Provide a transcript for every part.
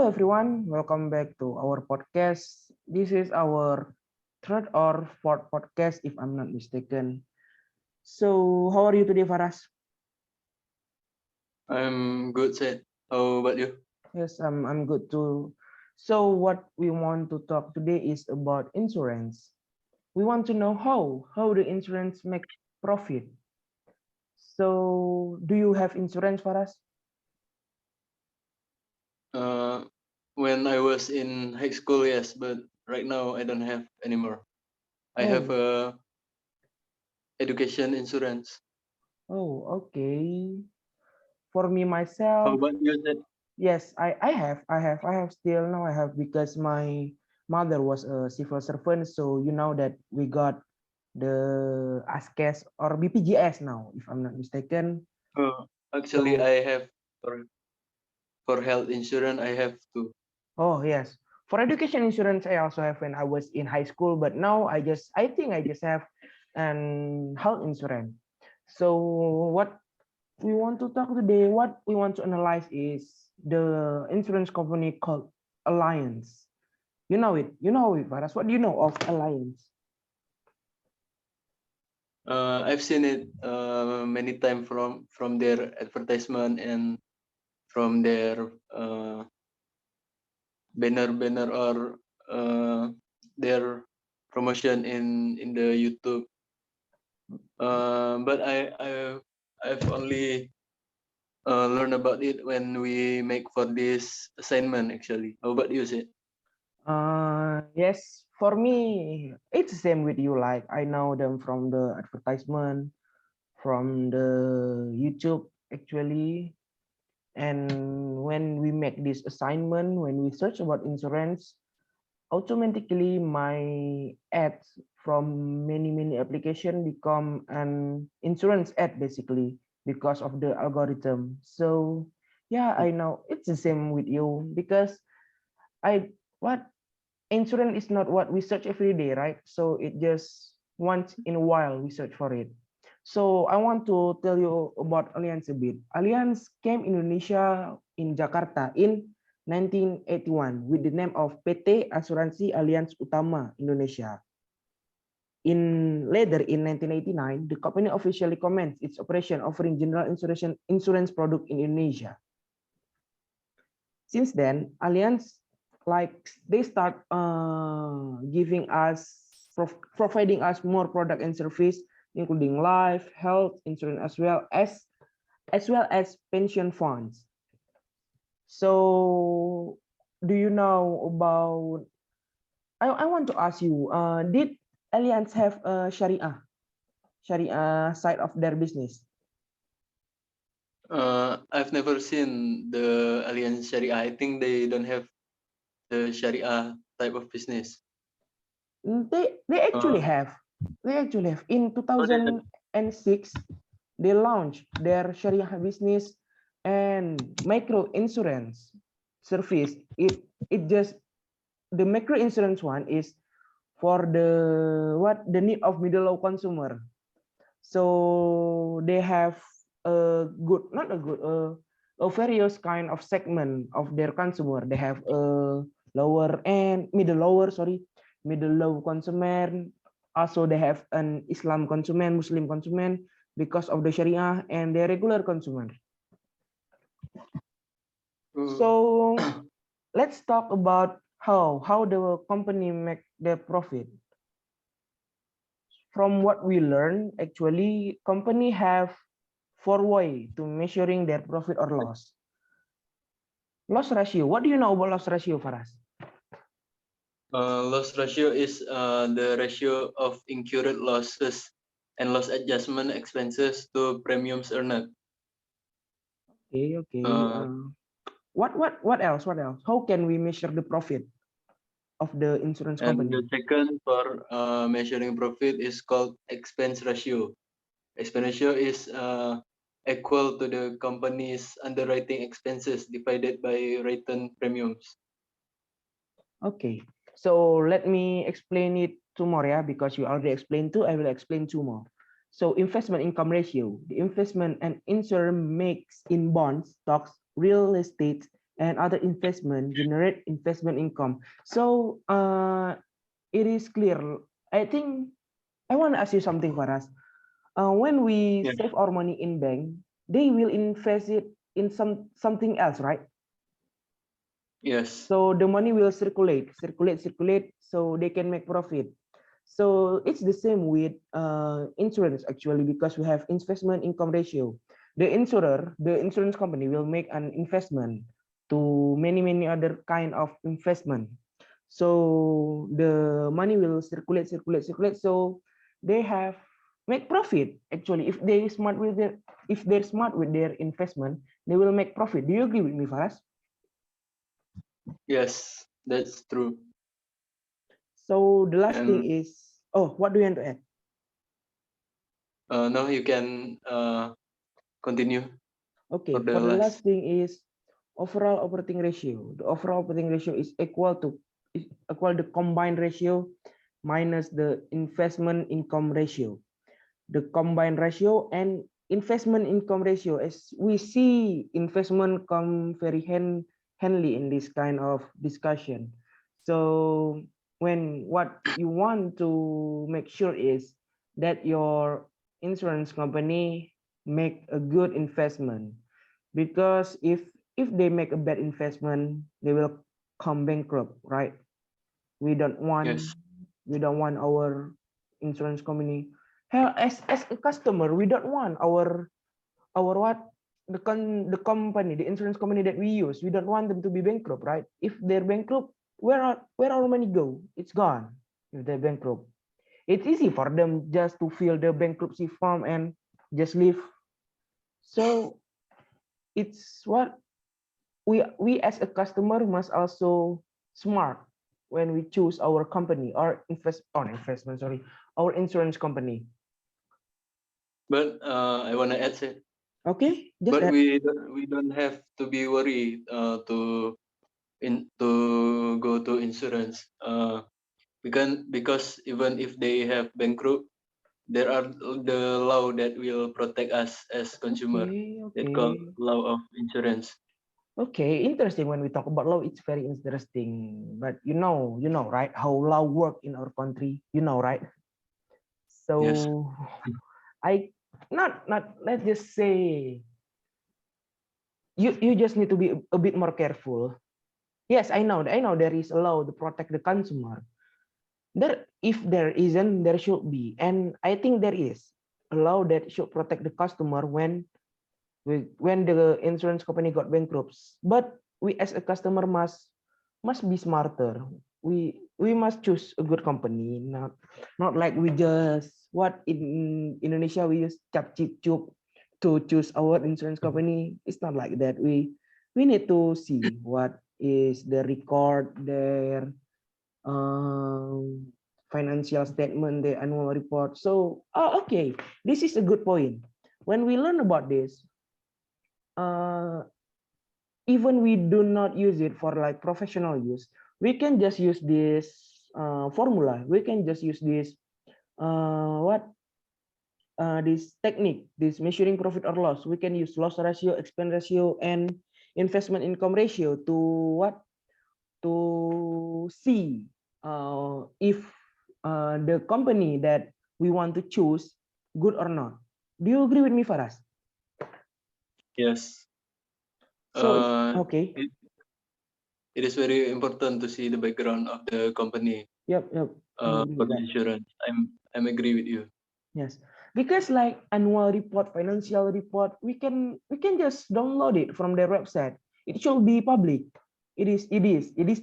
everyone, welcome back to our podcast. This is our third or fourth podcast, if I'm not mistaken. So, how are you today, Faras? I'm good, Sid. How about you? Yes, I'm good too. So, what we want to talk today is about insurance. We want to know how the insurance make profit. So, do you have insurance, Faras? Uh, when I was in high school, yes, but right now I don't have anymore. I have Oh, a education insurance. okay. For me How myself, about you, Sid? yes, I have still now I have because my mother was a civil servant, so you know that we got the ASKES or BPJS now, if I'm not mistaken. Actually, So, I have for health insurance. I have to. oh yes, for education insurance, I also have when I was in high school, but now I think I just have an health insurance. So, what we want to talk today, what we want to analyze is the insurance company called Alliance. You know it, Varas. What do you know of Alliance? I've seen it many times from their advertisement and from their banner or their promotion in the YouTube. But I've only learn about it when we make for this assignment actually. How about you, Sid? Yes, for me, it's the same with you. Like I know them from the advertisement, from the YouTube actually. And when we make this assignment, when we search about insurance, automatically my ads from many application become an insurance ad basically because of the algorithm. So yeah, I know it's the same with you because I what insurance is not what we search every day, right? So it just once in a while we search for it. So I want to tell you about Allianz a bit. Allianz came Indonesia in Jakarta in 1981 with the name of PT Asuransi Allianz Utama Indonesia. In later in 1989, the company officially commenced its operation offering general insurance product in Indonesia. Since then, Allianz like they start giving us providing us more product and service, including life, health insurance as well as pension funds. So, do you know about? I want to ask you, did Allianz have a Sharia side of their business? I've never seen the Alliance Sharia. I think they don't have the Sharia type of business. They actually Uh, have. They actually have. In oh, they 2006, they launched their Sharia business and micro insurance service. It just the micro insurance one is for the need of middle low consumer. So they have a good not a good a various kind of segment of their consumer. They have a lower and middle lower sorry middle low consumer. Also they have an Islam consumer, Muslim consumer because of the Sharia and the regular consumer. So let's talk about how the company make their profit. From what we learn, actually, company have four way to measuring their profit or loss. Loss ratio. What do you know about loss ratio, Faras? Loss ratio is the ratio of incurred losses and loss adjustment expenses to premiums earned. Okay, okay. Uh, What else? What else? How can we measure the profit of the insurance and the company? second for measuring profit is called expense ratio. Expense ratio is equal to the company's underwriting expenses divided by written premiums. Okay. So let me explain it two more, yeah, because you already explained two. I will explain two more. So investment income ratio, the investment an insurer makes in bonds, stocks, real estate, and other investment generate investment income. So it is clear. I think I want to ask you something, Faras. When we Yeah. save our money in bank, they will invest it in something else, right? Yes. So the money will circulate, so they can make profit. So it's the same with insurance actually, because we have investment income ratio. The insurance company will make an investment to many other kind of investment. So the money will circulate. So they have make profit actually. If they're smart with their investment, they will make profit. Do you agree with me, Faras? Yes, that's true. So the last thing And is, oh, what do you want to add? now you can continue for Okay, the for the last last. thing is overall operating ratio. The overall operating ratio is equal to combined ratio minus the investment income ratio. The combined ratio and investment income ratio, as we see investment come very handy in this kind of discussion. So when what you want to make sure is that your insurance company make a good investment, because if they make a bad investment, they will come bankrupt, right? we don't want Yes. we don't want our insurance company. Hell, as a customer, we don't want our what the company, the insurance company that we use, we don't want them to be bankrupt, right? If they're bankrupt, where our money go? It's gone. If they're bankrupt, it's easy for them just to fill the bankruptcy form and just leave. So it's what we as a customer must also smart when we choose our company or investment, sorry, our insurance company. But I want to add it. Okay, just But that. we don't have to be worried to go to insurance. Because even if they have bankrupt, there are the law that will protect us as consumer. Okay, That called okay, law of insurance. okay. Interesting. When we talk about law, it's very interesting. But you know, right? How law work in our country, right? Yes. So I not let's just say you just need to be a bit more careful. Yes, I know there is a law to protect the consumer. If there isn't, there should be, and I think there is a law that should protect the customer when the insurance company got bankrupt. But we as a customer must be smarter. We must choose a good company, not like we just what in Indonesia we use cap chip chup to choose our insurance company. It's not like that. We need to see what is the record there, financial statement, the annual report. So, okay, this is a good point. When we learn about this, uh, even we do not use it for like professional use, we can just use this formula. We can just use this this technique, this measuring profit or loss. We can use loss ratio, expense ratio, and investment income ratio to what to see if the company that we want to choose good or not. Do you agree with me, Faras? Yes. So Uh, okay, it, it is very important to see the background of the company yep, I agree for with the that. insurance. I'm agree with you. Yes, because like annual report, financial report, we can just download it from their website. It should be public. It is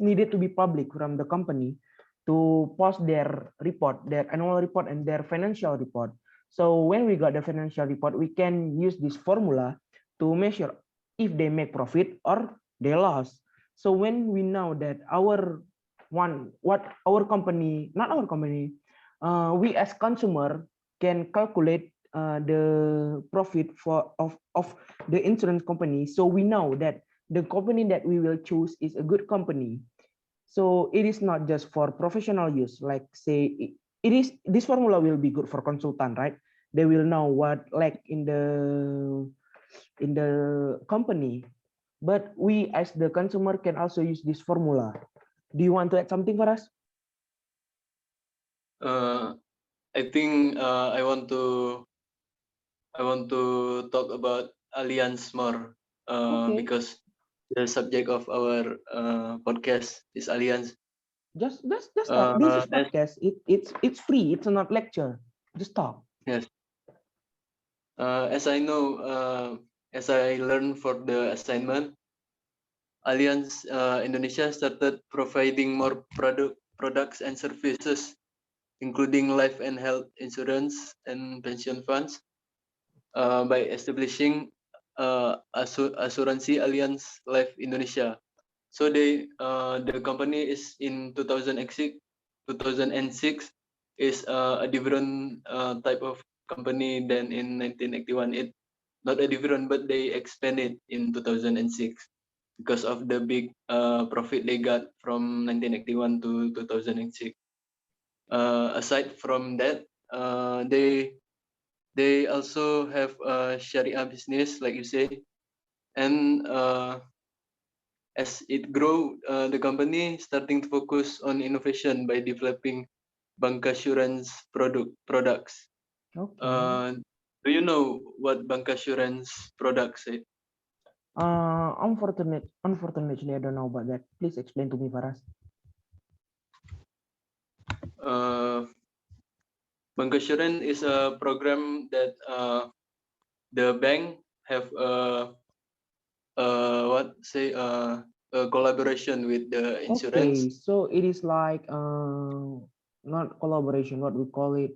needed to be public from the company to post their report, their annual report and their financial report. So when we got the financial report, we can use this formula to measure if they make profit or they loss. So when we know that our company, not our company, we as consumer can calculate the profit of the insurance company, so we know that the company that we will choose is a good company. So it is not just for professional use, like say it is this formula will be good for consultant, right? They will know what like in the company, but we as the consumer can also use this formula. Do you want to add something for us? I think I want to talk about Allianz more Okay, because the subject of our podcast is Allianz. just talk. This is As podcast. It's free. It's not lecture. Just talk. yes, as I know, as I learned for the assignment, Allianz Indonesia started providing more products and services, including life and health insurance and pension funds, by establishing Asuransi Allianz Life Indonesia. So the company is in 2006 is a different type of company than in 1981. It not a different, but they expanded in 2006 because of the big profit they got from 1981 to 2006. Aside from that, they also have a Sharia business, like you say, and as it grow, the company starting to focus on innovation by developing bancassurance products. Okay. Uh, do you know what bancassurance products is? Unfortunately, I don't know about that. Please explain to me, Faras. Uh, Bancassurance is a program that the bank have what say a collaboration with the Okay, insurance so it is like not collaboration, what we call it,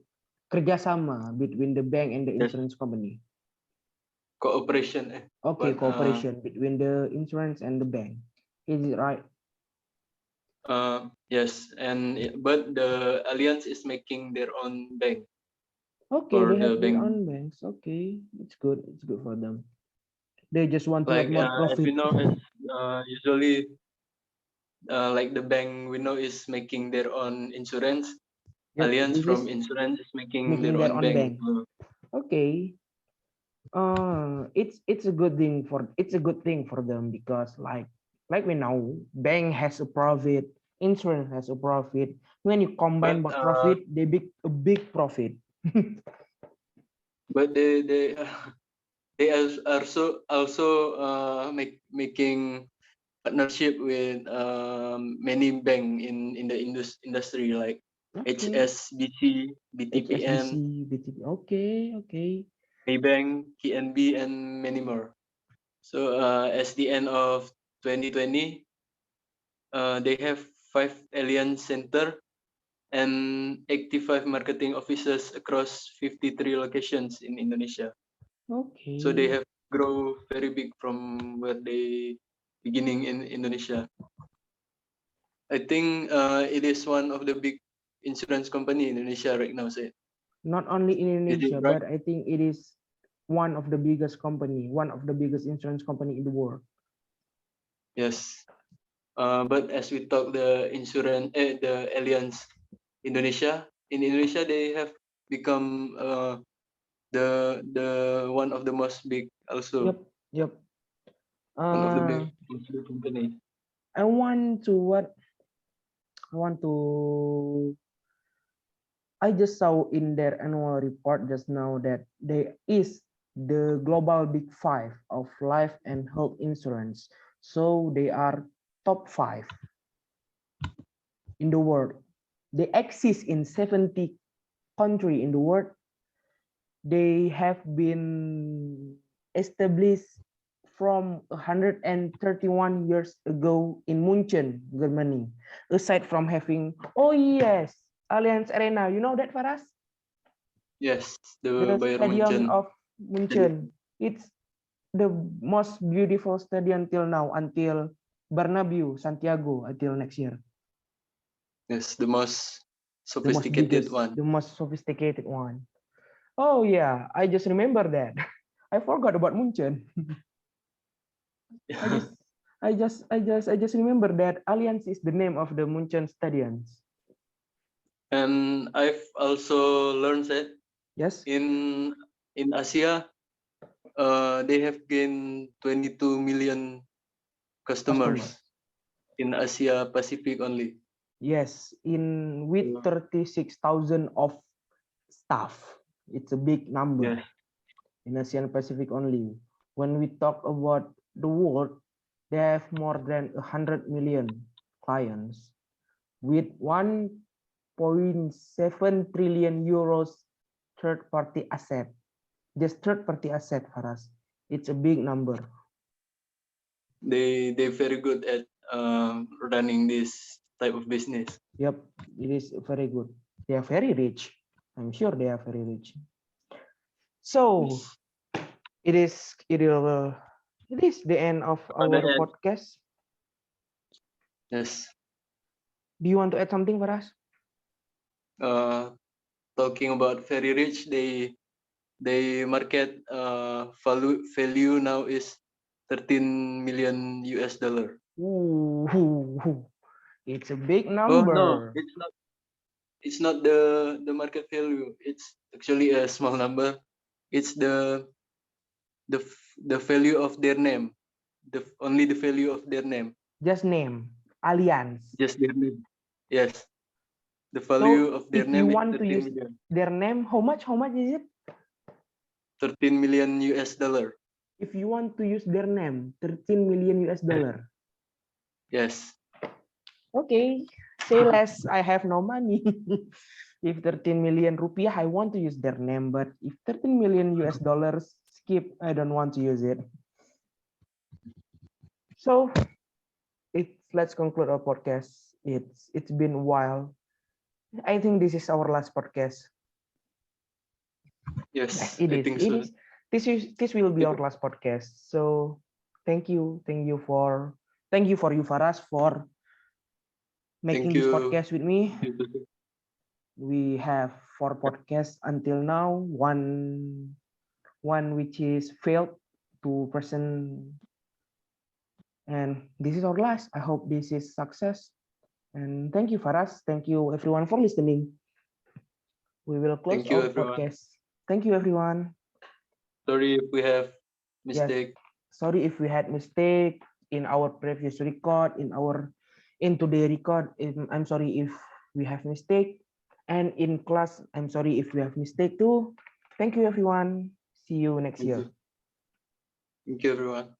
kerjasama between the bank and the yes, insurance company. cooperation. Okay, But cooperation between the insurance and the bank. Is it right? yes, but the alliance is making their own bank Okay, for they the have their bank. own banks. Okay, it's good. It's good for them. They just want to have Like more as we profit. know, as usually like the bank we know is making their own insurance. Yep, Alliance this from is insurance is making making their their own own bank. bank. Okay, it's a good thing for them because like we know, bank has a profit, insurance has a profit. When you combine But both profit, they big a big profit. but they also making partnership with many bank in the industry like Okay, HSBC, BTPN, HSBC, BTP. Okay, okay. Maybank, KNB, and many more. So as the end of 2020, they have 5 alliance center and 85 marketing offices across 53 locations in Indonesia. So they Okay. have grow very big from where they beginning in Indonesia. I think it is one of the big insurance company in Indonesia right now. Say, Not only in is it Indonesia, right? but I think it is one of the biggest company, one of the biggest insurance company in the world. Yes. But as we talk the insurance, the alliance Indonesia in Indonesia they have become the one of the most big also Yep, yep. one of the Uh, big insurance company. I want to what I want to I just saw in their annual report just now that there is the global big five of life and health insurance. So they are top five in the world. They exist in 70 countries in the world. They have been established from 131 years ago in Munchen, Germany. Aside from having, oh yes, Allianz Arena, you know that for us? Yes, the The Bayern stadium Munchen. of Munchen. It's the most beautiful stadium till now, until Bernabeu, Santiago, until next year. Yes, the most The most sophisticated biggest, one. the most sophisticated one. Oh yeah, I just remember that. I forgot about Munchen. I just I just remember that Allianz is the name of the Munchen stadiums. And I've also learned that Yes. in Asia, they have gained 22 million customers in Asia Pacific only. Yes, with Yeah. 36,000 of staff. It's a big number Yes. in ASEAN Pacific only. When we talk about the world, they have more than 100 million clients with 1.7 trillion euros third-party asset. Just third-party asset for us. It's a big number. They're very good at running this type of business. Yep, it is very good. They are very rich. I'm sure they are very rich. So it is the end of our podcast. Yes. Do you want to add something for us? Talking about very rich, they market value now is 13 million US dollar. Ooh, it's a big Oh no, number. it's not. It's not the market value. It's actually a small number. It's the value of their name. Only the value of their name. Just name Allianz. Just their name. Yes. The So value of their if you name is want to 13 use million. their name, how much is it? 13 million US dollar. If you want to use their name, 13 million US dollar. Yes. Okay, say less. I have no money. If 13 million rupiah, I want to use their name, but if 13 million US dollars, skip. I don't want to use it. So let's conclude our podcast. It's been a while. I think this is our last podcast. Yes, It I is. think It so. is. This will be our last podcast. So thank you for you Faras for making Thank this you. podcast with me. We have 4 podcasts until now. One which is failed, 2%, and this is our last. I hope this is success. And thank you Faras. Thank you everyone for listening. We will close Thank you, our everyone. podcast. Thank you everyone. Sorry if we have mistake. Yes. Sorry if we had mistake in our previous record, in today record. I'm sorry if we have mistake, and in class, I'm sorry if we have mistake too. Thank you everyone. See you next year. Thank you, everyone.